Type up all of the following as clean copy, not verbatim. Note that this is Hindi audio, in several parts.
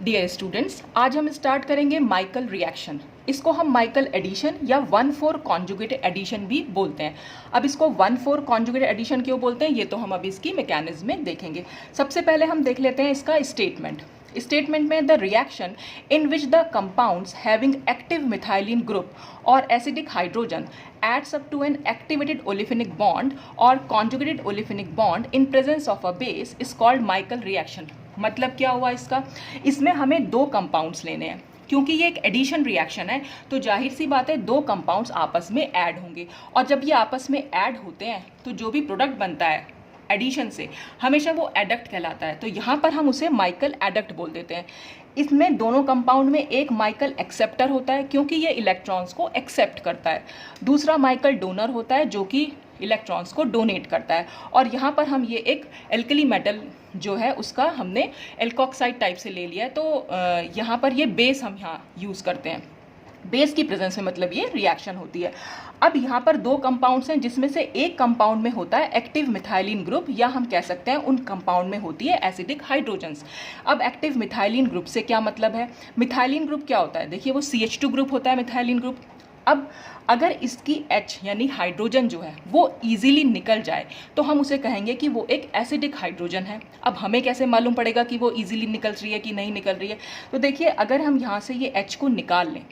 डियर स्टूडेंट्स, आज हम स्टार्ट करेंगे माइकल रिएक्शन। इसको हम माइकल एडिशन या 1,4 कॉन्जुगेटेड एडिशन भी बोलते हैं। अब इसको 1,4 कॉन्जुगेटेड एडिशन क्यों बोलते हैं ये तो हम अभी इसकी मैकेनिज्म में देखेंगे। सबसे पहले हम देख लेते हैं इसका स्टेटमेंट। स्टेटमेंट में the reaction in which the compounds having active methylene group और acidic hydrogen adds up to an activated olefinic bond or conjugated olefinic bond in presence of a base is called Michael reaction। मतलब क्या हुआ इसका, इसमें हमें दो कंपाउंड्स लेने हैं। क्योंकि ये एक एडिशन रिएक्शन है तो जाहिर सी बात है दो कंपाउंड्स आपस में ऐड होंगे, और जब ये आपस में ऐड होते हैं तो जो भी प्रोडक्ट बनता है एडिशन से हमेशा वो एडक्ट कहलाता है। तो यहाँ पर हम उसे माइकल एडक्ट बोल देते हैं। इसमें दोनों कंपाउंड में एक माइकल एक्सेप्टर होता है क्योंकि ये इलेक्ट्रॉन्स को एक्सेप्ट करता है, दूसरा माइकल डोनर होता है जो कि इलेक्ट्रॉन्स को डोनेट करता है। और यहाँ पर हम ये एक एल्कली मेटल जो है उसका हमने एल्कोक्साइड टाइप से ले लिया है, तो यहाँ पर ये बेस हम यहाँ यूज़ करते हैं। बेस की प्रेजेंस में मतलब ये रिएक्शन होती है। अब यहाँ पर दो कंपाउंड्स हैं जिसमें से एक कंपाउंड में होता है एक्टिव मिथाइलिन ग्रुप, या हम कह सकते हैं उन कंपाउंड में होती है एसिडिक हाइड्रोजन्स। अब एक्टिव मिथाइलिन ग्रुप से क्या मतलब है, मिथाइलिन ग्रुप क्या होता है, देखिए वो CH2 ग्रुप होता है मिथाइलिन ग्रुप। अब अगर इसकी H यानी हाइड्रोजन जो है वो इजीली निकल जाए तो हम उसे कहेंगे कि वो एक एसिडिक हाइड्रोजन है। अब हमें कैसे मालूम पड़ेगा कि वो इजीली निकल रही है कि नहीं निकल रही है, तो देखिए अगर हम यहाँ से ये H को निकाल लें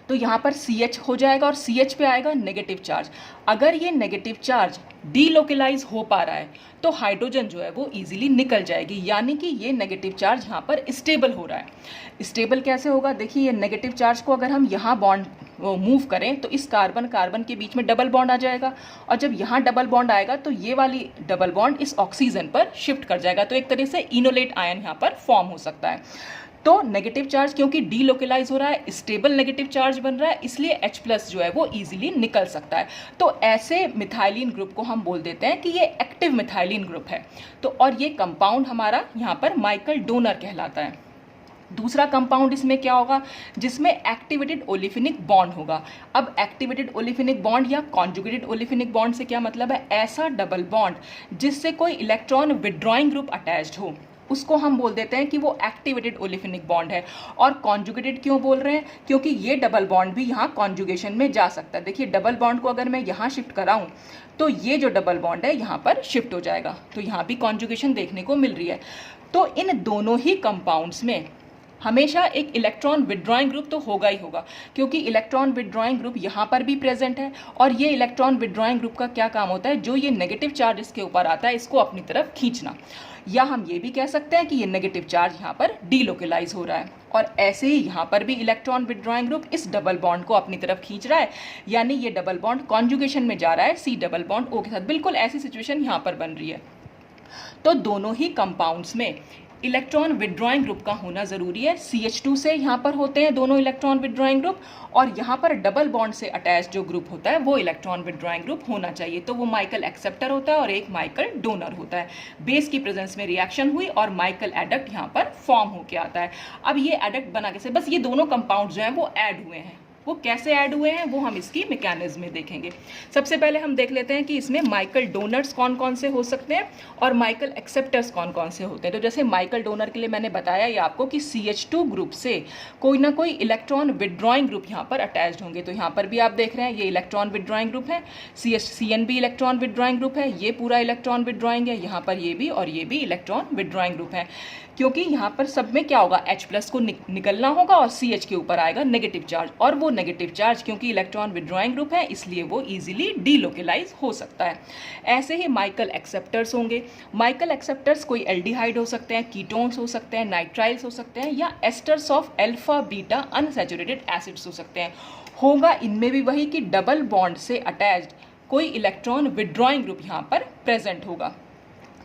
तो यहाँ पर CH हो जाएगा और CH पे आएगा नेगेटिव चार्ज। अगर ये नेगेटिव चार्ज डीलोकलाइज हो पा रहा है तो हाइड्रोजन जो है वो इजीली निकल जाएगी, यानी कि ये नेगेटिव चार्ज यहाँ पर स्टेबल हो रहा है। स्टेबल कैसे होगा, देखिए ये नेगेटिव चार्ज को अगर हम यहाँ बॉन्ड मूव करें तो इस कार्बन कार्बन के बीच में डबल बॉन्ड आ जाएगा, और जब यहाँ डबल बॉन्ड आएगा तो ये वाली डबल बॉन्ड इस ऑक्सीजन पर शिफ्ट कर जाएगा, तो एक तरह से इनोलेट आयन यहाँ पर फॉर्म हो सकता है। तो नेगेटिव चार्ज क्योंकि डीलोकलाइज हो रहा है, स्टेबल नेगेटिव चार्ज बन रहा है, इसलिए H+ जो है वो इजीली निकल सकता है। तो ऐसे मिथाइलिन ग्रुप को हम बोल देते हैं कि ये एक्टिव मिथाइलिन ग्रुप है। तो और ये कंपाउंड हमारा यहाँ पर माइकल डोनर कहलाता है। दूसरा कंपाउंड इसमें क्या होगा, जिसमें एक्टिवेटेड ओलिफिनिक बॉन्ड होगा। अब एक्टिवेटेड ओलिफिनिक बॉन्ड या कॉन्जुगेटेड ओलिफिनिक बॉन्ड से क्या मतलब है, ऐसा डबल बॉन्ड जिससे कोई इलेक्ट्रॉन विड्रॉइंग ग्रुप अटैच्ड हो, उसको हम बोल देते हैं कि वो एक्टिवेटेड ओलिफिनिक बॉन्ड है। और कॉन्जुगेटेड क्यों बोल रहे हैं, क्योंकि ये डबल बॉन्ड भी यहाँ कॉन्जुगेशन में जा सकता है। देखिए डबल बॉन्ड को अगर मैं यहाँ शिफ्ट कराऊँ तो ये जो डबल बॉन्ड है यहाँ पर शिफ्ट हो जाएगा, तो यहाँ भी कॉन्जुगेशन देखने को मिल रही है। तो इन दोनों ही कंपाउंड्स में हमेशा एक इलेक्ट्रॉन विड्रॉइंग ग्रुप तो होगा ही होगा, क्योंकि इलेक्ट्रॉन विड्रॉइंग ग्रुप यहाँ पर भी प्रेजेंट है। और ये इलेक्ट्रॉन विड्रॉइंग ग्रुप का क्या काम होता है, जो ये नेगेटिव चार्ज इसके ऊपर आता है इसको अपनी तरफ खींचना, या हम ये भी कह सकते हैं कि ये नेगेटिव चार्ज यहाँ पर डीलोकलाइज हो रहा है। और ऐसे ही यहाँ पर भी इलेक्ट्रॉन विड्रॉइंग ग्रुप इस डबल बॉन्ड को अपनी तरफ खींच रहा है, यानी ये डबल बॉन्ड कॉन्जुगेशन में जा रहा है C डबल बॉन्ड O के साथ। बिल्कुल ऐसी सिचुएशन यहाँ पर बन रही है। तो दोनों ही कंपाउंड्स में इलेक्ट्रॉन विड्रॉइंग ग्रुप का होना जरूरी है। CH2 से यहाँ पर होते हैं दोनों इलेक्ट्रॉन विड्रॉइंग ग्रुप, और यहाँ पर डबल बॉन्ड से अटैच जो ग्रुप होता है वो इलेक्ट्रॉन विड्रॉइंग ग्रुप होना चाहिए। तो वो माइकल एक्सेप्टर होता है और एक माइकल डोनर होता है। बेस की प्रेजेंस में रिएक्शन हुई और माइकल एडक्ट यहाँ पर फॉर्म होके आता है। अब ये एडक्ट बना कैसे, बस ये दोनों कंपाउंड जो हैं वो ऐड हुए हैं। वो कैसे ऐड हुए हैं वो हम इसकी मैकेनिज्म में देखेंगे। सबसे पहले हम देख लेते हैं कि इसमें माइकल डोनर्स कौन कौन से हो सकते हैं और माइकल एक्सेप्टर्स कौन कौन से होते हैं। तो जैसे माइकल डोनर के लिए मैंने बताया ये आपको कि CH2 ग्रुप से कोई ना कोई इलेक्ट्रॉन विड्रॉइंग ग्रुप यहाँ पर अटैच्ड होंगे। तो यहाँ पर भी आप देख रहे हैं ये इलेक्ट्रॉन विड्रॉइंग ग्रुप है, CN भी इलेक्ट्रॉन विड्रॉइंग ग्रुप है, ये पूरा इलेक्ट्रॉन विड्रॉइंग है, यहाँ पर ये भी और ये भी इलेक्ट्रॉन विड्रॉइंग ग्रुप है। क्योंकि यहाँ पर सब में क्या होगा, H+ को निकलना होगा और CH के ऊपर आएगा नेगेटिव चार्ज, और वो नेगेटिव चार्ज क्योंकि इलेक्ट्रॉन विड्रॉइंग ग्रुप है इसलिए वो इजीली डीलोकलाइज हो सकता है। ऐसे ही माइकल एक्सेप्टर्स होंगे। माइकल एक्सेप्टर्स कोई एल्डिहाइड हो सकते हैं, कीटोन्स हो सकते हैं, नाइट्राइल्स हो सकते हैं, या asters of alpha beta unsaturated acids हो सकते हैं। होगा इनमें भी वही कि डबल बॉन्ड से अटैच्ड कोई इलेक्ट्रॉन विड्रॉइंग ग्रुप यहाँ पर प्रेजेंट होगा।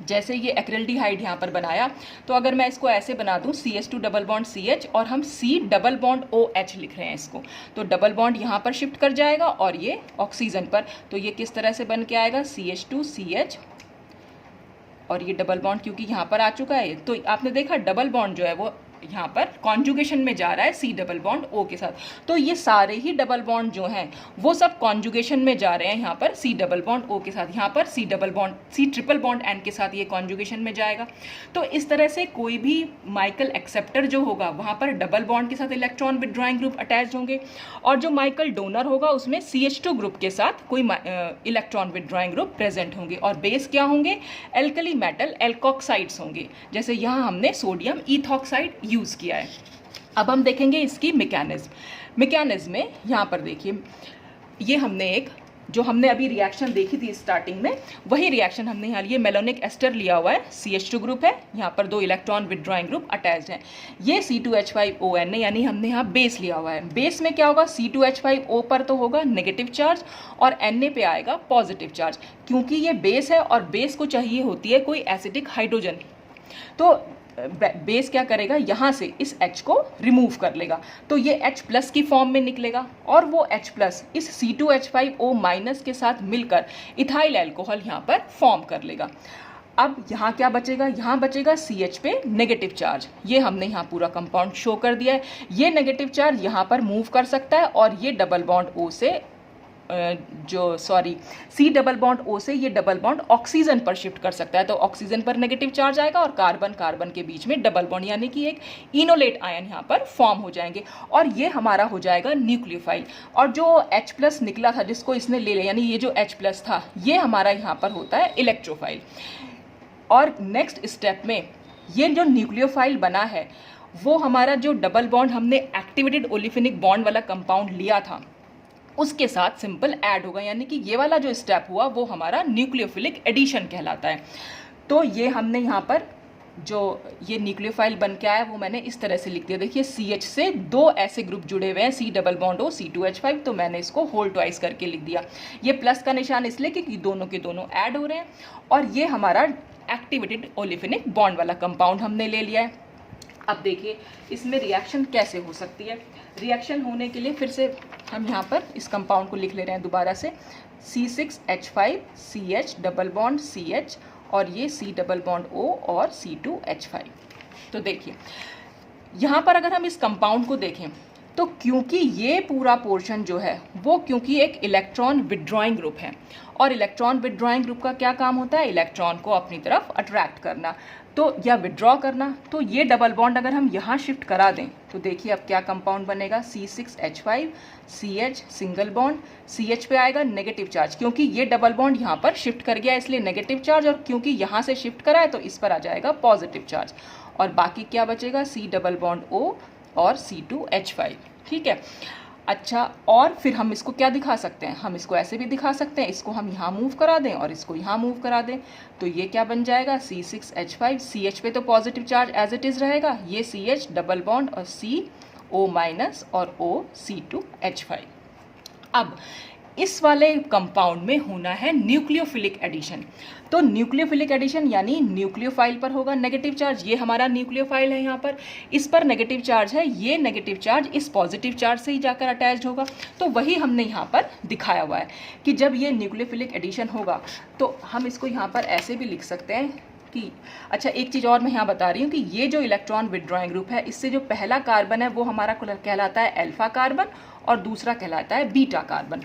जैसे ये एक्रिल्डिहाइड यहाँ पर बनाया, तो अगर मैं इसको ऐसे बना दूँ CH2 डबल बॉन्ड CH और हम C डबल बॉन्ड OH लिख रहे हैं इसको, तो डबल बॉन्ड यहाँ पर शिफ्ट कर जाएगा और ये ऑक्सीजन पर, तो ये किस तरह से बन के आएगा CH2 CH, और ये डबल बॉन्ड क्योंकि यहाँ पर आ चुका है तो आपने देखा डबल बॉन्ड जो है वो यहाँ पर कॉन्जुगेशन में जा रहा है सी डबल बॉन्ड ओ के साथ। तो ये सारे ही डबल बॉन्ड जो हैं वो सब कॉन्जुगेशन में जा रहे हैं यहाँ पर सी डबल बॉन्ड ओ के साथ। यहाँ पर सी ट्रिपल बॉन्ड एन के साथ ये कॉन्जुगेशन में जाएगा। तो इस तरह से कोई भी माइकल एक्सेप्टर जो होगा वहाँ पर डबल बॉन्ड के साथ इलेक्ट्रॉन विड्रॉइंग ग्रुप अटैच होंगे, और जो माइकल डोनर होगा उसमें CH2 ग्रुप के साथ कोई इलेक्ट्रॉन विड्रॉइंग ग्रुप प्रेजेंट होंगे। और बेस क्या होंगे? एल्कली मेटल एल्कोक्साइड्स होंगे, जैसे यहाँ हमने सोडियम इथॉक्साइड यूज़ किया है। अब हम देखेंगे इसकी मैकेनिज्म में यहाँ पर देखिए, ये जो हमने अभी रिएक्शन देखी थी स्टार्टिंग में, वही रिएक्शन हमने यहाँ लिए। मेलोनिक एस्टर लिया हुआ है, CH2 ग्रुप है, यहाँ पर 2 इलेक्ट्रॉन विड्रॉइंग ग्रुप अटैच्ड हैं। ये C2H5ON यानी हमने यहाँ बेस लिया हुआ है। बेस में क्या होगा? C2H5O पर तो होगा नेगेटिव चार्ज और Na पे आएगा पॉजिटिव चार्ज, क्योंकि ये बेस है और बेस को चाहिए होती है कोई एसिडिक हाइड्रोजन। तो बेस क्या करेगा? यहाँ से इस H को रिमूव कर लेगा, तो ये H प्लस की फॉर्म में निकलेगा, और वो H प्लस इस C2H5O माइनस के साथ मिलकर इथाइल अल्कोहल यहाँ पर फॉर्म कर लेगा। अब यहाँ क्या बचेगा? यहाँ बचेगा CH पे नेगेटिव चार्ज। ये हमने यहाँ पूरा कंपाउंड शो कर दिया है। ये नेगेटिव चार्ज यहाँ पर मूव कर सकता है, और ये डबल बॉन्ड O से सी डबल बॉन्ड O से ये डबल बॉन्ड ऑक्सीजन पर शिफ्ट कर सकता है। तो ऑक्सीजन पर नेगेटिव चार्ज आएगा और कार्बन कार्बन के बीच में डबल बॉन्ड यानी कि एक इनोलेट आयन यहाँ पर फॉर्म हो जाएंगे, और ये हमारा हो जाएगा न्यूक्लियोफाइल। और जो H प्लस निकला था जिसको इसने ले लिया, यानी ये जो H प्लस था, ये हमारा यहाँ पर होता है इलेक्ट्रोफाइल। और नेक्स्ट स्टेप में ये जो न्यूक्लियोफाइल बना है वो हमारा जो डबल बॉन्ड हमने एक्टिवेटेड ओलिफिनिक बॉन्ड वाला कंपाउंड लिया था उसके साथ सिंपल ऐड होगा, यानी कि ये वाला जो स्टेप हुआ वो हमारा न्यूक्लियोफिलिक एडिशन कहलाता है। तो ये हमने यहाँ पर जो ये न्यूक्लियोफाइल बन के आया वो मैंने इस तरह से लिख दिया। देखिए CH से 2 ऐसे ग्रुप जुड़े हुए हैं, C double bond O C2H5, तो मैंने इसको होल ट्वाइस करके लिख दिया। ये प्लस का निशान इसलिए क्योंकि दोनों के दोनों ऐड हो रहे हैं, और ये हमारा एक्टिवेटेड ओलिफिनिक बॉन्ड वाला कंपाउंड हमने ले लिया है। अब देखिए इसमें रिएक्शन कैसे हो सकती है। रिएक्शन होने के लिए फिर से हम यहाँ पर इस कंपाउंड को लिख ले रहे हैं दोबारा से, C6H5CH डबल बॉन्ड CH, और ये C डबल बॉन्ड O और C2H5। तो देखिए यहाँ पर अगर हम इस कंपाउंड को देखें तो क्योंकि ये पूरा पोर्शन जो है वो क्योंकि एक इलेक्ट्रॉन विड्रॉइंग ग्रुप है, और इलेक्ट्रॉन विड्रॉइंग ग्रुप का क्या काम होता है? इलेक्ट्रॉन को अपनी तरफ अट्रैक्ट करना तो या विड्रॉ करना। तो ये डबल बॉन्ड अगर हम यहाँ शिफ्ट करा दें तो देखिए अब क्या कंपाउंड बनेगा? C6H5CH सिंगल बॉन्ड, CH पे आएगा नेगेटिव चार्ज, क्योंकि ये डबल बॉन्ड यहाँ पर शिफ्ट कर गया इसलिए नेगेटिव चार्ज, और क्योंकि यहाँ से शिफ्ट करा है तो इस पर आ जाएगा पॉजिटिव चार्ज, और बाकी क्या बचेगा? C डबल बॉन्ड O और C2H5। ठीक है। अच्छा, और फिर हम इसको क्या दिखा सकते हैं? हम इसको ऐसे भी दिखा सकते हैं, इसको हम यहाँ मूव करा दें और इसको यहाँ मूव करा दें, तो ये क्या बन जाएगा? C6H5, CH पे तो positive charge as it is रहेगा, ये CH डबल बॉन्ड और CO माइनस और O C2H5। अब इस वाले कंपाउंड में होना है न्यूक्लियोफिलिक एडिशन। तो न्यूक्लियोफिलिक एडिशन यानी न्यूक्लियोफाइल पर होगा नेगेटिव चार्ज। ये हमारा न्यूक्लियोफाइल है, यहाँ पर इस पर नेगेटिव चार्ज है, ये नेगेटिव चार्ज इस पॉजिटिव चार्ज से ही जाकर अटैच्ड होगा। तो वही हमने यहाँ पर दिखाया हुआ है कि जब ये न्यूक्लियोफिलिक एडिशन होगा तो हम इसको यहाँ पर ऐसे भी लिख सकते हैं कि, अच्छा एक चीज़ और मैं यहाँ बता रही हूँ कि ये जो इलेक्ट्रॉन विड्रॉइंग ग्रुप है इससे जो पहला कार्बन है वो हमारा कहलाता है अल्फा कार्बन और दूसरा कहलाता है बीटा कार्बन।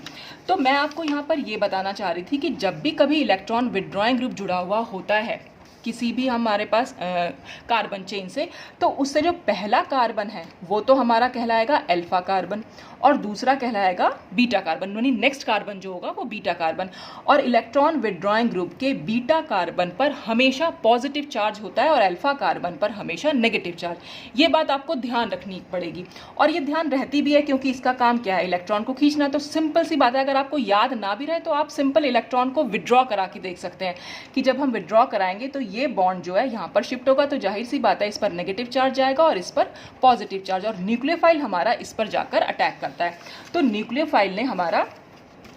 तो मैं आपको यहाँ पर ये बताना चाह रही थी कि जब भी कभी इलेक्ट्रॉन विड्रॉइंग ग्रुप जुड़ा हुआ होता है किसी भी हमारे पास कार्बन चेन से, तो उससे जो पहला कार्बन है वो तो हमारा कहलाएगा अल्फा कार्बन और दूसरा कहलाएगा बीटा कार्बन, यानी नेक्स्ट कार्बन जो होगा वो बीटा कार्बन। और इलेक्ट्रॉन विड्रॉइंग ग्रुप के बीटा कार्बन पर हमेशा पॉजिटिव चार्ज होता है और अल्फा कार्बन पर हमेशा नेगेटिव चार्ज। ये बात आपको ध्यान रखनी पड़ेगी, और ये ध्यान रहती भी है क्योंकि इसका काम क्या है? इलेक्ट्रॉन को खींचना। तो सिंपल सी बात है, अगर आपको याद ना भी रहे तो आप सिंपल इलेक्ट्रॉन को विड्रॉ करा के देख सकते हैं कि जब हम विड्रॉ कराएंगे तो ये बॉन्ड जो है यहाँ पर शिफ्ट होगा, तो जाहिर सी बात है इस पर नेगेटिव चार्ज जाएगा और इस पर पॉजिटिव चार्ज, और न्यूक्लियोफाइल हमारा इस पर जाकर अटैक करता है। तो न्यूक्लियोफाइल ने हमारा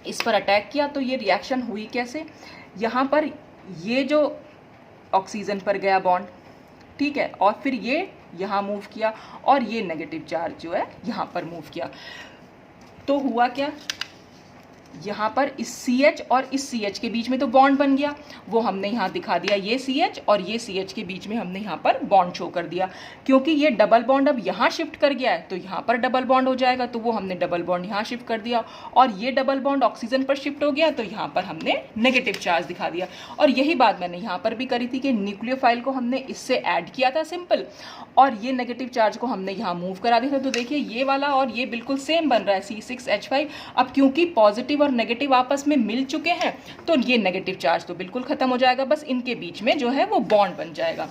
इस पर अटैक किया, तो ये रिएक्शन हुई कैसे? यहाँ पर ये जो ऑक्सीजन पर गया बॉन्ड, ठीक है, और फिर ये यहाँ मूव किया और ये नेगेटिव चार्ज जो है यहाँ पर मूव किया। तो हुआ क्या? यहाँ पर इस CH और इस CH के बीच में तो बॉन्ड बन गया, वो हमने यहाँ दिखा दिया, ये CH और ये CH के बीच में हमने यहाँ पर बॉन्ड शो कर दिया। क्योंकि ये डबल बॉन्ड अब यहाँ शिफ्ट कर गया है तो यहाँ पर डबल बॉन्ड हो जाएगा, तो वो हमने डबल बॉन्ड यहाँ शिफ्ट कर दिया। और ये डबल बॉन्ड ऑक्सीजन पर शिफ्ट हो गया तो यहाँ पर हमने नेगेटिव चार्ज दिखा दिया। और यही बात मैंने यहाँ पर भी करी थी कि न्यूक्लियोफाइल को हमने इससे ऐड किया था सिंपल, और ये नेगेटिव चार्ज को हमने यहाँ मूव करा दिया था। तो देखिए ये वाला और ये बिल्कुल सेम बन रहा है C6H5। अब क्योंकि पॉजिटिव और नेगेटिव आपस में मिल चुके हैं तो ये नेगेटिव चार्ज तो बिल्कुल खत्म हो जाएगा, बस इनके बीच में जो है वो बॉन्ड बन जाएगा।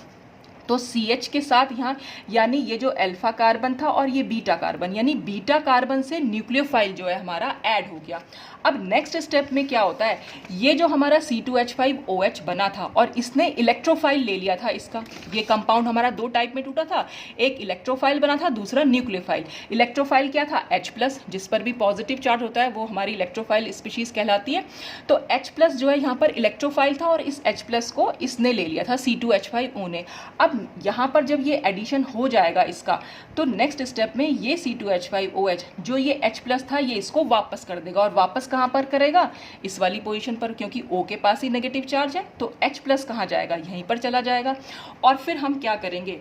तो CH के साथ यहाँ यानी ये जो अल्फा कार्बन था और ये बीटा कार्बन, यानी बीटा कार्बन से न्यूक्लियोफाइल जो है हमारा ऐड हो गया। अब नेक्स्ट स्टेप में क्या होता है, ये जो हमारा C2H5OH बना था और इसने इलेक्ट्रोफाइल ले लिया था इसका। ये कंपाउंड हमारा दो टाइप में टूटा था, एक इलेक्ट्रोफाइल बना था, दूसरा न्यूक्लियोफाइल। इलेक्ट्रोफाइल क्या था, H+, जिस पर भी पॉजिटिव चार्ज होता है वो हमारी इलेक्ट्रोफाइल स्पीशीज कहलाती है। तो H+ जो है यहाँ पर इलेक्ट्रोफाइल था और इस H+ को इसने ले लिया था C2H5O ने। अब यहाँ पर जब ये एडिशन हो जाएगा इसका, तो नेक्स्ट स्टेप में ये C2H5OH जो ये H+ था ये इसको वापस कर देगा। और वापस कहाँ पर करेगा, इस वाली पोजीशन पर, क्योंकि O के पास ही नेगेटिव चार्ज है तो H+ कहाँ जाएगा, यहीं पर चला जाएगा। और फिर हम क्या करेंगे,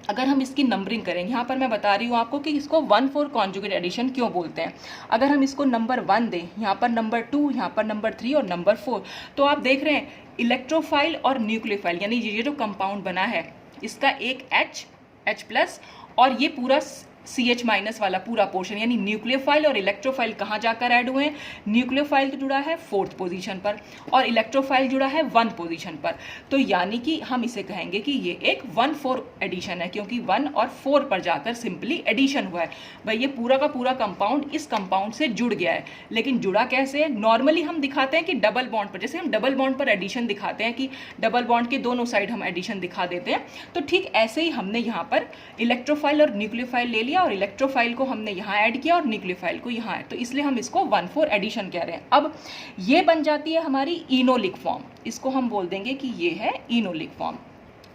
अगर हम इसकी नंबरिंग करेंगे, यहाँ पर मैं बता रही हूँ आपको कि इसको 1,4 कॉन्जुगेट एडिशन क्यों बोलते हैं। अगर हम इसको नंबर 1 दें, यहाँ पर नंबर 2, यहाँ पर नंबर 3 और नंबर 4, तो आप देख रहे हैं इलेक्ट्रोफाइल और न्यूक्लियोफाइल यानी ये जो कंपाउंड बना है इसका एक H+ और ये पूरा CH- वाला पूरा पोर्शन यानी न्यूक्लियोफाइल और इलेक्ट्रोफाइल कहाँ जाकर ऐड हुए हैं, न्यूक्लियोफाइल जुड़ा है 4th पोजीशन पर और इलेक्ट्रोफाइल जुड़ा है 1 पोजीशन पर। तो यानी कि हम इसे कहेंगे कि ये एक 1,4 एडिशन है, क्योंकि 1 और 4 पर जाकर सिंपली एडिशन हुआ है। भाई ये पूरा का पूरा कंपाउंड इस कंपाउंड से जुड़ गया है, लेकिन जुड़ा कैसे है, नॉर्मली हम दिखाते हैं कि डबल बॉन्ड पर, जैसे हम डबल बॉन्ड पर एडिशन दिखाते हैं कि डबल बॉन्ड के दोनों साइड हम एडिशन दिखा देते हैं, तो ठीक ऐसे ही हमने यहाँ पर इलेक्ट्रोफाइल और न्यूक्लियोफाइल ले लिया और इलेक्ट्रोफाइल को हमने यहाँ ऐड किया और न्यूक्लियोफाइल को यहाँ ऐड, तो इसलिए हम इसको 1,4 एडिशन कह रहे हैं। अब ये बन जाती है हमारी इनोलिक फॉर्म, इसको हम बोल देंगे कि ये है इनोलिक फॉर्म।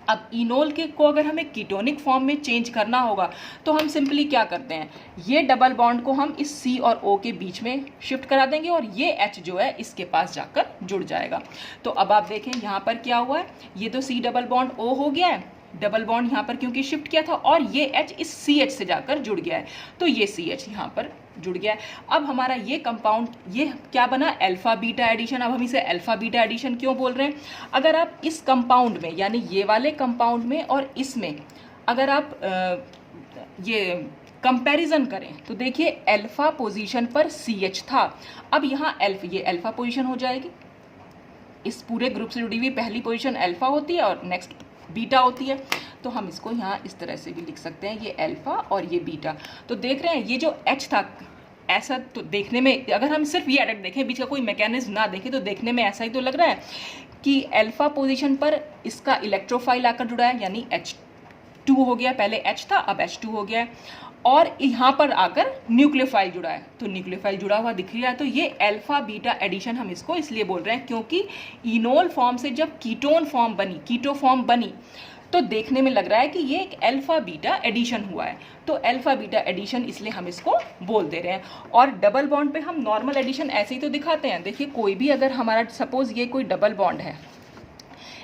अब इनोल के को अगर हमें कीटोनिक फॉर्म में चेंज करना होगा तो हम सिंपली क्या करते हैं, ये डबल बॉन्ड को हम इस C और O के बीच में शिफ्ट करा देंगे और ये H जो है इसके पास जाकर जुड़ जाएगा। तो अब आप देखें यहाँ पर क्या हुआ है, ये तो C डबल बॉन्ड O हो गया है, डबल बॉन्ड यहाँ पर क्योंकि शिफ्ट किया था, और ये H इस CH से जाकर जुड़ गया है, तो ये CH यहाँ पर जुड़ गया है। अब हमारा ये कंपाउंड ये क्या बना, अल्फा बीटा एडिशन। अब हम इसे अल्फा बीटा एडिशन क्यों बोल रहे हैं, अगर आप इस कंपाउंड में यानी ये वाले कंपाउंड में और इसमें अगर आप ये कंपैरिजन करें तो देखिए अल्फा पोजीशन पर CH था, अब यहाँ ये अल्फा पोजीशन हो जाएगी, इस पूरे ग्रुप से जुड़ी हुई पहली पोजीशन अल्फा होती है और नेक्स्ट बीटा होती है। तो हम इसको यहाँ इस तरह से भी लिख सकते हैं, ये अल्फा और ये बीटा। तो देख रहे हैं ये जो H था ऐसा, तो देखने में अगर हम सिर्फ ये एडक्ट देखें, बीच का कोई मैकेनिज्म ना देखें, तो देखने में ऐसा ही तो लग रहा है कि अल्फा पोजीशन पर इसका इलेक्ट्रोफाइल आकर जुड़ा है यानी H2 हो गया, पहले H था अब H2 हो गया है, और यहाँ पर आकर न्यूक्लियोफाइल जुड़ा है, तो न्यूक्लियोफाइल जुड़ा हुआ दिख रहा है। तो ये अल्फा बीटा एडिशन हम इसको इसलिए बोल रहे हैं क्योंकि इनोल फॉर्म से जब कीटोन फॉर्म बनी, कीटो फॉर्म बनी, तो देखने में लग रहा है कि ये एक अल्फा बीटा एडिशन हुआ है, तो अल्फा बीटा एडिशन इसलिए हम इसको बोल दे रहे हैं। और डबल बॉन्ड पे हम नॉर्मल एडिशन ऐसे ही तो दिखाते हैं। देखिए कोई भी अगर हमारा सपोज ये कोई डबल बॉन्ड है,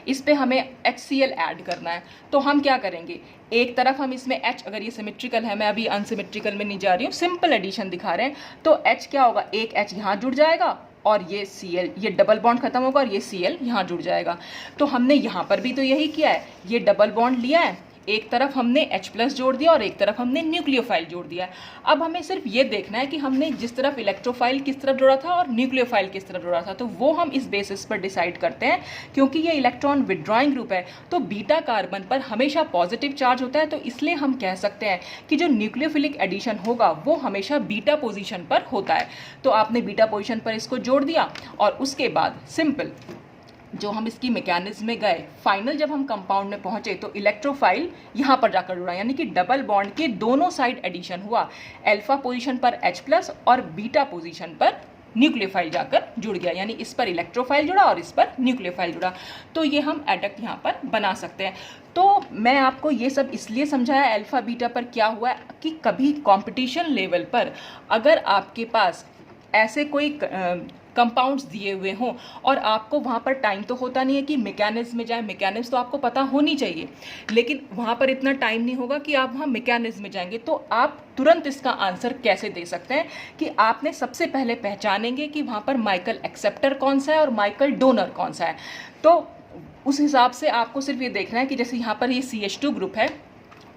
इस पे हमें HCl ऐड करना है, तो हम क्या करेंगे, एक तरफ हम इसमें H, अगर ये सिमेट्रिकल है, मैं अभी अनसिमेट्रिकल में नहीं जा रही हूँ, सिंपल एडिशन दिखा रहे हैं, तो H क्या होगा, एक H यहाँ जुड़ जाएगा और ये Cl, ये डबल बॉन्ड खत्म होगा और ये Cl यहाँ जुड़ जाएगा। तो हमने यहाँ पर भी तो यही किया है, ये डबल बॉन्ड लिया है, एक तरफ हमने H+ जोड़ दिया और एक तरफ हमने न्यूक्लियोफाइल जोड़ दिया। अब हमें सिर्फ ये देखना है कि हमने जिस तरफ इलेक्ट्रोफाइल किस तरफ जोड़ा था और न्यूक्लियोफाइल किस तरफ जोड़ा था, तो वो हम इस बेसिस पर डिसाइड करते हैं। क्योंकि ये इलेक्ट्रॉन विड्रॉइंग ग्रुप है तो बीटा कार्बन पर हमेशा पॉजिटिव चार्ज होता है, तो इसलिए हम कह सकते हैं कि जो न्यूक्लियोफिलिक एडिशन होगा वो हमेशा बीटा पोजिशन पर होता है। तो आपने बीटा पोजिशन पर इसको जोड़ दिया और उसके बाद सिंपल जो हम इसकी मैकेनिज्म में गए, फाइनल जब हम कंपाउंड में पहुंचे तो इलेक्ट्रोफाइल यहाँ पर जाकर जुड़ा, यानी कि डबल बॉन्ड के दोनों साइड एडिशन हुआ, अल्फा पोजीशन पर H+ और बीटा पोजीशन पर न्यूक्लियोफाइल जाकर जुड़ गया, यानी इस पर इलेक्ट्रोफाइल जुड़ा और इस पर न्यूक्लियोफाइल जुड़ा। तो ये हम एडक्ट यहाँ पर बना सकते हैं। तो मैं आपको ये सब इसलिए समझाया अल्फा बीटा पर क्या हुआ है कि कभी कंपटीशन लेवल पर अगर आपके पास ऐसे कोई कंपाउंड्स दिए हुए हों और आपको वहाँ पर टाइम तो होता नहीं है कि मैकेनिज्म में जाए, मैकेनिज्म तो आपको पता होनी चाहिए, लेकिन वहाँ पर इतना टाइम नहीं होगा कि आप वहाँ मैकेनिज्म में जाएंगे, तो आप तुरंत इसका आंसर कैसे दे सकते हैं कि आपने सबसे पहले पहचानेंगे कि वहाँ पर माइकल एक्सेप्टर कौन सा है और माइकल डोनर कौन सा है। तो उस हिसाब से आपको सिर्फ ये देखना है कि जैसे यहाँ पर ये CH2 ग्रुप है,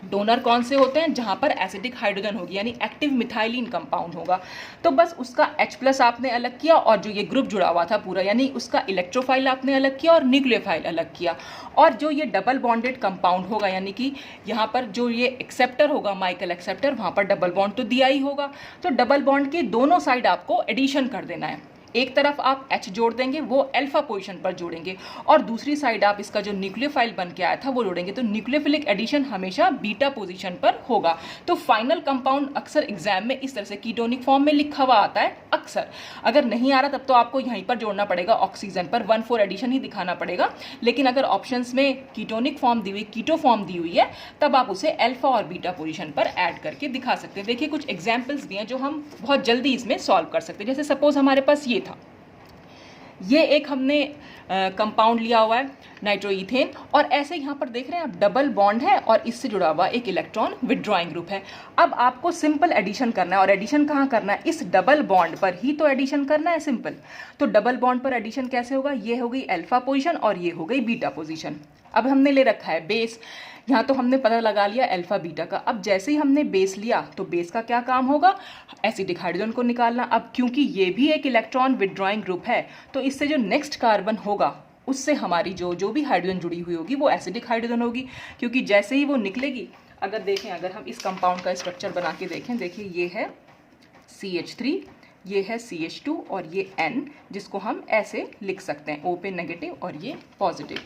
डोनर कौन से होते हैं, जहां पर एसिडिक हाइड्रोजन होगी यानी एक्टिव मिथाइलिन कंपाउंड होगा, तो बस उसका H+ आपने अलग किया और जो ये ग्रुप जुड़ा हुआ था पूरा यानी उसका इलेक्ट्रोफाइल आपने अलग किया और न्यूक्लियोफाइल अलग किया। और जो ये डबल बॉन्डेड कंपाउंड होगा यानी कि यहाँ पर जो ये एक्सेप्टर होगा माइकल एक्सेप्टर, वहाँ पर डबल बॉन्ड तो दिया ही होगा, तो डबल बॉन्ड के दोनों साइड आपको एडिशन कर देना है। एक तरफ आप H जोड़ देंगे, वो अल्फा पोजीशन पर जोड़ेंगे, और दूसरी साइड आप इसका जो न्यूक्लियोफाइल बन के आया था वो जोड़ेंगे, तो न्यूक्लियोफिलिक एडिशन हमेशा बीटा पोजीशन पर होगा। तो फाइनल कंपाउंड अक्सर एग्जाम में इस तरह से कीटोनिक फॉर्म में लिखा हुआ आता है अक्सर, अगर नहीं आ रहा तब तो आपको यहीं पर जोड़ना पड़ेगा, ऑक्सीजन पर 1,4 एडिशन ही दिखाना पड़ेगा, लेकिन अगर ऑप्शंस में कीटोनिक फॉर्म दी हुई, कीटो फॉर्म दी हुई है, तब आप उसे अल्फा और बीटा पोजीशन पर ऐड करके दिखा सकते हैं। देखिए कुछ एग्जाम्पल्स भी हैं जो हम बहुत जल्दी इसमें सॉल्व कर सकते हैं। जैसे सपोज हमारे पास ये था, ये एक हमने कंपाउंड लिया हुआ है नाइट्रोइथेन, और ऐसे यहाँ पर देख रहे हैं आप डबल बॉन्ड है और इससे जुड़ा हुआ एक इलेक्ट्रॉन विथड्रॉइंग ग्रुप है। अब आपको सिंपल एडिशन करना है, और एडिशन कहाँ करना है, इस डबल बॉन्ड पर ही तो एडिशन करना है सिंपल। तो डबल बॉन्ड पर एडिशन कैसे होगा, ये हो गई अल्फा पोजीशन और ये हो गई बीटा पोजीशन। अब हमने ले रखा है बेस, यहाँ तो हमने पता लगा लिया अल्फा बीटा का। अब जैसे ही हमने बेस लिया तो बेस का क्या काम होगा, एसिडिक हाइड्रोजन को निकालना। अब क्योंकि ये भी एक इलेक्ट्रॉन विथड्रॉइंग ग्रुप है, तो इससे जो नेक्स्ट कार्बन होगा उससे हमारी जो भी हाइड्रोजन जुड़ी हुई होगी वो एसिडिक हाइड्रोजन होगी, क्योंकि जैसे ही वो निकलेगी, अगर देखें, अगर हम इस कंपाउंड का स्ट्रक्चर बना के देखें, देखिए ये है CH3, ये है CH2 और ये N, जिसको हम ऐसे लिख सकते हैं, O पे नेगेटिव और ये पॉजिटिव।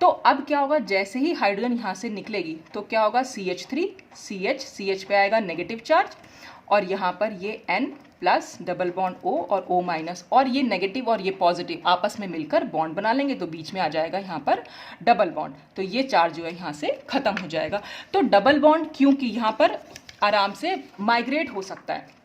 तो अब क्या होगा, जैसे ही हाइड्रोजन यहाँ से निकलेगी तो क्या होगा, CH3 CH पे आएगा नेगेटिव चार्ज, और यहाँ पर ये N plus double bond O और O माइनस, और ये नेगेटिव और ये पॉजिटिव आपस में मिलकर बॉन्ड बना लेंगे, तो बीच में आ जाएगा यहाँ पर डबल बॉन्ड, तो ये चार्ज जो है यहाँ से खत्म हो जाएगा। तो डबल बॉन्ड क्योंकि यहाँ पर आराम से माइग्रेट हो सकता है,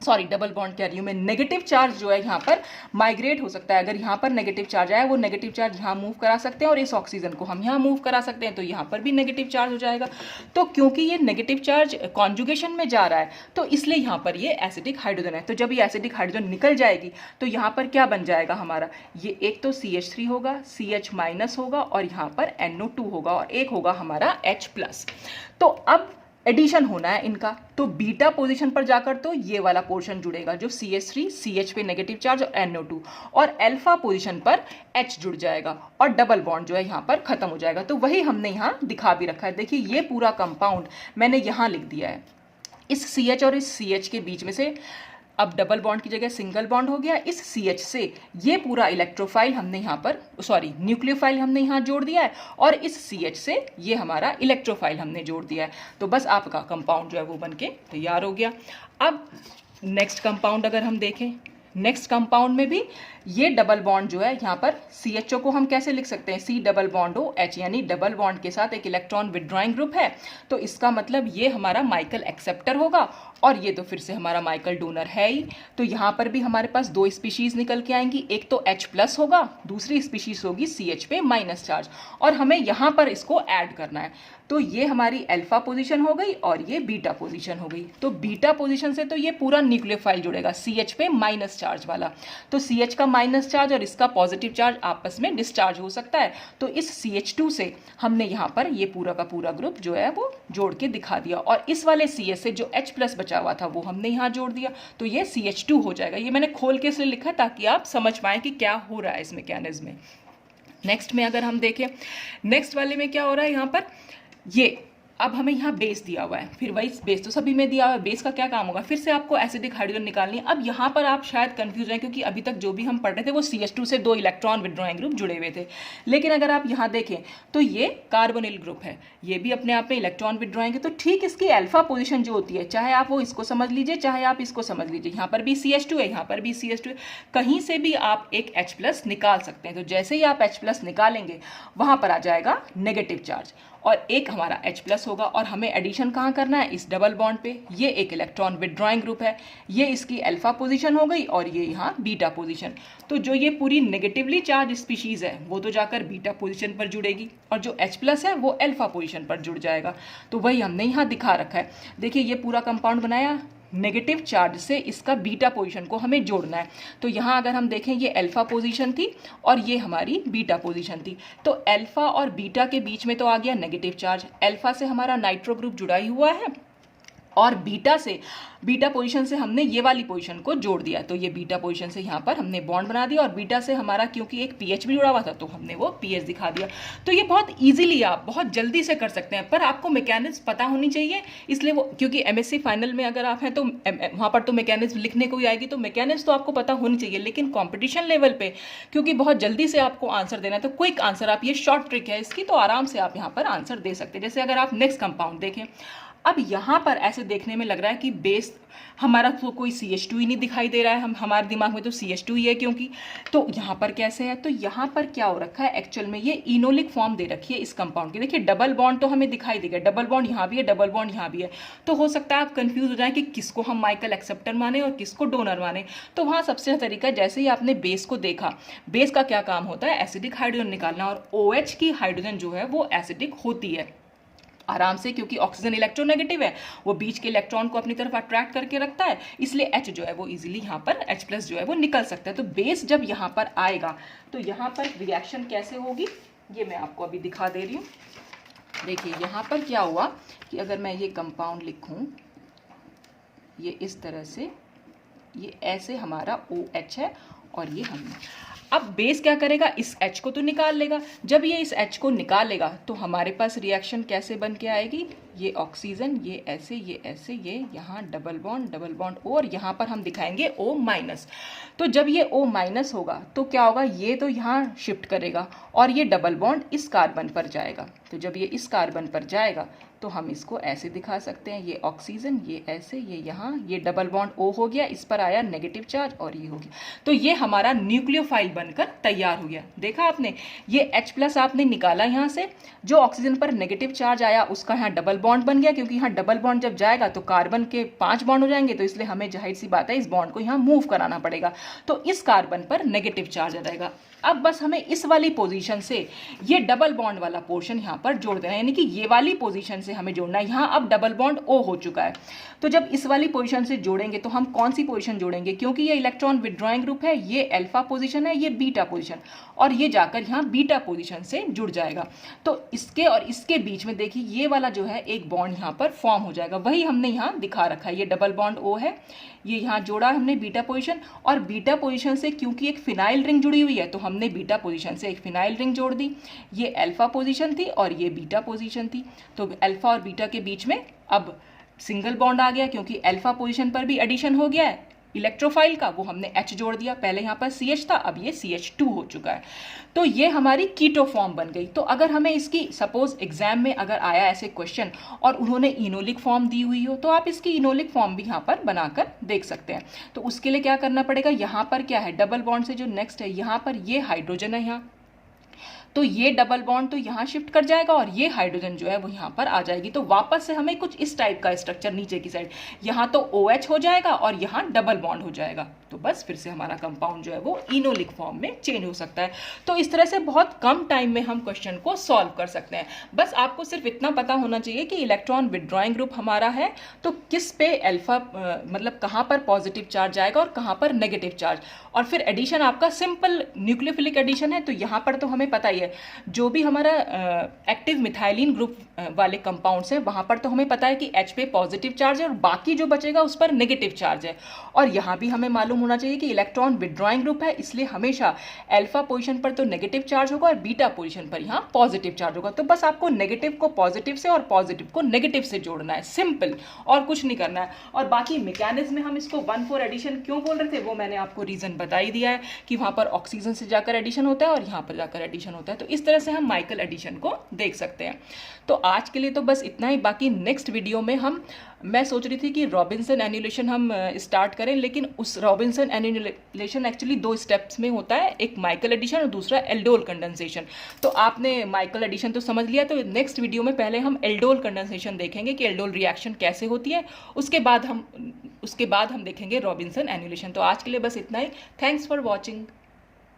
सॉरी डबल बॉन्ड कह रही हूँ मैं, नेगेटिव चार्ज जो है यहाँ पर माइग्रेट हो सकता है। अगर यहाँ पर नेगेटिव चार्ज आया, वो नेगेटिव चार्ज यहाँ मूव करा सकते हैं और इस ऑक्सीजन को हम यहाँ मूव करा सकते हैं, तो यहाँ पर भी नेगेटिव चार्ज हो जाएगा। तो क्योंकि ये नेगेटिव चार्ज कॉन्जुगेशन में जा रहा है, तो इसलिए यहाँ पर ये एसिडिक हाइड्रोजन है। तो जब ये एसिडिक हाइड्रोजन निकल जाएगी तो यहाँ पर क्या बन जाएगा हमारा, ये एक तो CH3 होगा, CH माइनस होगा और यहाँ पर NO2 होगा और एक होगा हमारा H+। तो अब एडिशन होना है इनका, तो बीटा पोजीशन पर जाकर तो ये वाला पोर्शन जुड़ेगा जो CH3 CH पे नेगेटिव चार्ज और NO2, और अल्फा पोजीशन पर H जुड़ जाएगा और डबल बॉन्ड जो है यहाँ पर खत्म हो जाएगा। तो वही हमने यहाँ दिखा भी रखा है, देखिए ये पूरा कंपाउंड मैंने यहाँ लिख दिया है, इस CH और इस CH के बीच में से अब डबल बॉन्ड की जगह सिंगल बॉन्ड हो गया। इस CH से ये पूरा इलेक्ट्रोफाइल हमने यहाँ पर, सॉरी न्यूक्लियोफाइल हमने यहाँ जोड़ दिया है, और इस CH से ये हमारा इलेक्ट्रोफाइल हमने जोड़ दिया है। तो बस आपका कंपाउंड जो है वो बनके तैयार हो गया। अब नेक्स्ट कंपाउंड अगर हम देखें, नेक्स्ट कंपाउंड में भी ये डबल बॉन्ड जो है यहाँ पर CHO को हम कैसे लिख सकते हैं, C डबल बॉन्ड OH, यानी डबल बॉन्ड के साथ एक इलेक्ट्रॉन विथड्रॉइंग ग्रुप है, तो इसका मतलब ये हमारा माइकल एक्सेप्टर होगा और ये तो फिर से हमारा माइकल डोनर है ही। तो यहाँ पर भी हमारे पास दो स्पीशीज निकल के आएंगी, एक तो H+ होगा, दूसरी स्पीशीज होगी CH पे माइनस चार्ज, और हमें यहाँ पर इसको ऐड करना है। तो ये हमारी अल्फा पोजीशन हो गई और ये बीटा पोजीशन हो गई। तो बीटा पोजीशन से तो ये पूरा न्यूक्लियोफाइल जुड़ेगा CH पे माइनस चार्ज वाला, तो CH का माइनस चार्ज और इसका पॉजिटिव चार्ज आपस में डिस्चार्ज हो सकता है। तो इस CH2 से हमने यहाँ पर ये पूरा का पूरा ग्रुप जो है वो जोड़ के दिखा दिया, और इस वाले CH से जो H+ बचा हुआ था वो हमने यहाँ जोड़ दिया, तो ये CH2 हो जाएगा। ये मैंने खोल के इसलिए लिखा ताकि आप समझ पाएं कि क्या हो रहा है इस मैकेनिज्म में। नेक्स्ट में अगर हम देखें, नेक्स्ट वाले में क्या हो रहा है, यहाँ पर ये अब हमें यहाँ बेस दिया हुआ है, फिर वही बेस तो सभी में दिया हुआ है, बेस का क्या काम होगा, फिर से आपको एसिडिक हाइड्रोजन निकालनी है। अब यहाँ पर आप शायद कंफ्यूज हैं क्योंकि अभी तक जो भी हम पढ़ रहे थे वो CH2 से दो इलेक्ट्रॉन विथड्रॉइंग ग्रुप जुड़े हुए थे, लेकिन अगर आप यहाँ देखें तो ये कार्बोनिल ग्रुप है, ये भी अपने आप में इलेक्ट्रॉन विथड्रॉइंग है। तो ठीक इसकी अल्फा पोजिशन जो होती है, चाहे आप वो इसको समझ लीजिए चाहे आप इसको समझ लीजिए, यहाँ पर भी CH2 है, यहाँ पर भी CH2 है, कहीं से भी आप एक H+ निकाल सकते हैं। तो जैसे ही आप H+ निकालेंगे वहाँ पर आ जाएगा नेगेटिव चार्ज, और एक हमारा H+ होगा, और हमें एडिशन कहाँ करना है, इस डबल बॉन्ड पे। ये एक इलेक्ट्रॉन विड्रॉइंग ग्रुप है, ये इसकी अल्फा पोजीशन हो गई और ये यहाँ बीटा पोजीशन। तो जो ये पूरी नेगेटिवली चार्ज स्पीशीज है वो तो जाकर बीटा पोजीशन पर जुड़ेगी, और जो H+ है वो अल्फा पोजीशन पर जुड़ जाएगा। तो वही हमने यहाँ दिखा रखा है। देखिए ये पूरा कंपाउंड बनाया, नेगेटिव चार्ज से इसका बीटा पोजीशन को हमें जोड़ना है। तो यहाँ अगर हम देखें, ये अल्फा पोजीशन थी और ये हमारी बीटा पोजीशन थी। तो अल्फा और बीटा के बीच में तो आ गया नेगेटिव चार्ज। अल्फा से हमारा नाइट्रो ग्रुप जुड़ा ही हुआ है, और बीटा पोजीशन से हमने ये वाली पोजीशन को जोड़ दिया। तो ये बीटा पोजीशन से यहाँ पर हमने बॉन्ड बना दिया, और बीटा से हमारा क्योंकि एक पीएच भी जुड़ा हुआ था तो हमने वो पीएच दिखा दिया। तो ये बहुत इजीली आप बहुत जल्दी से कर सकते हैं, पर आपको मैकेनिज्म पता होनी चाहिए। इसलिए वो, क्योंकि एमएससी फाइनल में अगर आप हैं तो वहाँ पर तो मैकेनिज्म लिखने को ही आएगी, तो मैकेनिज्म तो आपको पता होनी चाहिए। लेकिन कॉम्पिटिशन लेवल पे क्योंकि बहुत जल्दी से आपको आंसर देना है, तो क्विक आंसर, आप ये शॉर्ट ट्रिक है इसकी, तो आराम से आप यहाँ पर आंसर दे सकते हैं। जैसे अगर आप नेक्स्ट कंपाउंड देखें, अब यहाँ पर ऐसे देखने में लग रहा है कि बेस हमारा तो कोई CH2 ही नहीं दिखाई दे रहा है, हमारे दिमाग में तो CH2 ही है क्योंकि। तो यहाँ पर कैसे है, तो यहाँ पर क्या हो रखा है, एक्चुअल में ये इनोलिक फॉर्म दे रखी है इस कंपाउंड की। देखिए डबल बॉन्ड तो हमें दिखाई देगा, डबल बॉन्ड यहाँ भी है, डबल बॉन्ड यहाँ भी है। तो हो सकता है आप कंफ्यूज हो जाए कि किसको हम माइकल एक्सेप्टर माने और किसको डोनर माने। तो वहाँ सबसे अच्छा तरीका, जैसे ही आपने बेस को देखा, बेस का क्या काम होता है, एसिडिक हाइड्रोजन निकालना, और OH की हाइड्रोजन जो है वो एसिडिक होती है आराम से, क्योंकि ऑक्सीजन इलेक्ट्रोनेगेटिव है, वो बीच के इलेक्ट्रॉन को अपनी तरफ अट्रैक्ट करके रखता है, इसलिए H जो है वो इजीली यहाँ पर H+ जो है वो निकल सकता है। तो बेस जब यहाँ पर आएगा तो यहाँ पर रिएक्शन कैसे होगी, ये मैं आपको अभी दिखा दे रही हूँ। देखिए यहाँ पर क्या हुआ कि अगर मैं ये कंपाउंड लिखूँ, ये इस तरह से, ये ऐसे हमारा OH है और ये हमने, अब बेस क्या करेगा, इस H को तो निकाल लेगा। जब ये इस H को निकालेगा तो हमारे पास रिएक्शन कैसे बन के आएगी, ये ऑक्सीजन, ये ऐसे, ये ऐसे, ये यहाँ डबल बॉन्ड O, और यहाँ पर हम दिखाएंगे O-। तो जब ये O- होगा तो क्या होगा, ये तो यहाँ शिफ्ट करेगा और ये डबल बॉन्ड इस कार्बन पर जाएगा। तो जब ये इस कार्बन पर जाएगा तो हम इसको ऐसे दिखा सकते हैं, ये ऑक्सीजन, ये ऐसे, ये यहाँ, ये डबल बॉन्ड O हो गया, इस पर आया नेगेटिव चार्ज और ये हो गया। तो ये हमारा न्यूक्लियोफाइल बनकर तैयार हो गया। देखा आपने, ये H+ आपने निकाला यहाँ से, जो ऑक्सीजन पर नेगेटिव चार्ज आया उसका यहाँ डबल बॉन्ड बन गया, क्योंकि यहाँ डबल बॉन्ड जब जाएगा तो कार्बन के 5 बॉन्ड हो जाएंगे, तो इसलिए हमें जाहिर सी बात है इस बॉन्ड को यहाँ मूव कराना पड़ेगा। तो इस कार्बन पर नेगेटिव चार्ज आ जाएगा। अब बस हमें इस वाली पोजीशन से ये डबल बॉन्ड वाला पोर्शन यहाँ पर जोड़ देना है, यानी कि ये वाली पोजीशन से हमें जोड़ना है। यहाँ अब डबल बॉन्ड O हो चुका है, तो जब इस वाली पोजीशन से जोड़ेंगे तो हम कौन सी पोजीशन जोड़ेंगे, क्योंकि ये इलेक्ट्रॉन विड्रॉइंग ग्रुप है, ये अल्फा पोजीशन है, ये बीटा पोजीशन, और ये जाकर यहाँ बीटा पोजीशन से जुड़ जाएगा। तो इसके और इसके बीच में देखिए ये वाला जो है एक बॉन्ड यहाँ पर फॉर्म हो जाएगा, वही हमने यहाँ दिखा रखा है। ये डबल बॉन्ड O है, ये यहाँ जोड़ा हमने बीटा पोजीशन, और बीटा पोजीशन से क्योंकि एक फिनाइल रिंग जुड़ी हुई है तो हमने बीटा पोजीशन से एक फिनाइल रिंग जोड़ दी। ये अल्फा पोजीशन थी और ये बीटा पोजीशन थी, तो अल्फा और बीटा के बीच में अब सिंगल बॉन्ड आ गया, क्योंकि अल्फा पोजीशन पर भी एडिशन हो गया है इलेक्ट्रोफाइल का, वो हमने H जोड़ दिया। पहले यहाँ पर CH था, अब ये CH2 हो चुका है। तो ये हमारी कीटो फॉर्म बन गई। तो अगर हमें इसकी सपोज एग्जाम में अगर आया ऐसे क्वेश्चन और उन्होंने इनोलिक फॉर्म दी हुई हो, तो आप इसकी इनोलिक फॉर्म भी यहाँ पर बनाकर देख सकते हैं। तो उसके लिए क्या करना पड़ेगा, यहाँ पर क्या है, डबल बॉन्ड से जो नेक्स्ट है यहाँ पर ये हाइड्रोजन है यहाँ, तो ये डबल बॉन्ड तो यहाँ शिफ्ट कर जाएगा और ये हाइड्रोजन जो है वो यहाँ पर आ जाएगी। तो वापस से हमें कुछ इस टाइप का स्ट्रक्चर नीचे की साइड, यहाँ तो OH हो जाएगा और यहाँ डबल बॉन्ड हो जाएगा। तो बस फिर से हमारा कंपाउंड जो है वो इनोलिक फॉर्म में चेंज हो सकता है। तो इस तरह से बहुत कम टाइम में हम क्वेश्चन को सॉल्व कर सकते हैं। बस आपको सिर्फ इतना पता होना चाहिए कि इलेक्ट्रॉन विड्रॉइंग ग्रुप हमारा है तो किस पे अल्फा मतलब कहाँ पर पॉजिटिव चार्ज आएगा और कहाँ पर नेगेटिव चार्ज, और फिर एडिशन आपका सिंपल न्यूक्लियोफिलिक एडिशन है। तो यहाँ पर तो हमें पता ही है, जो भी हमारा एक्टिव मिथाइलिन ग्रुप वाले कंपाउंड्स हैं वहाँ पर तो हमें पता है कि H पे पॉजिटिव चार्ज है और बाकी जो बचेगा उस पर नेगेटिव चार्ज है। और यहाँ भी हमें मालूम होना चाहिए कि इलेक्ट्रॉन विड्रॉइंग ग्रुप है, इसलिए हमेशा अल्फा पोजीशन पर तो नेगेटिव चार्ज होगा और बीटा पोजीशन पर यहाँ पॉजिटिव चार्ज होगा। तो बस आपको नेगेटिव को पॉजिटिव से और पॉजिटिव को नेगेटिव से जोड़ना है, सिंपल, और कुछ नहीं करना है। और बाकी मैकेनिज्म में हम इसको 1,4 एडिशन क्यों बोल रहे थे वो मैंने आपको रीजन बता ही दिया है कि वहाँ पर ऑक्सीजन से जाकर एडिशन होता है और यहाँ पर जाकर एडिशन होता है। तो इस तरह से हम माइकल एडिशन को देख सकते हैं। तो आज के लिए तो बस इतना ही। बाकी नेक्स्ट वीडियो में हम मैं सोच रही थी कि रॉबिन्सन एन्युलेशन हम स्टार्ट करें, लेकिन उस रॉबिन्सन एन्युलेशन एक्चुअली दो स्टेप्स में होता है, एक माइकल एडिशन और दूसरा एल्डोल कंडेंसेशन। तो आपने माइकल एडिशन तो समझ लिया, तो नेक्स्ट वीडियो में पहले हम एल्डोल कंडेंसेशन देखेंगे कि एल्डोल रिएक्शन कैसे होती है, उसके बाद हम देखेंगे रॉबिन्सन एन्युलेशन। तो आज के लिए बस इतना ही। Thanks for watching.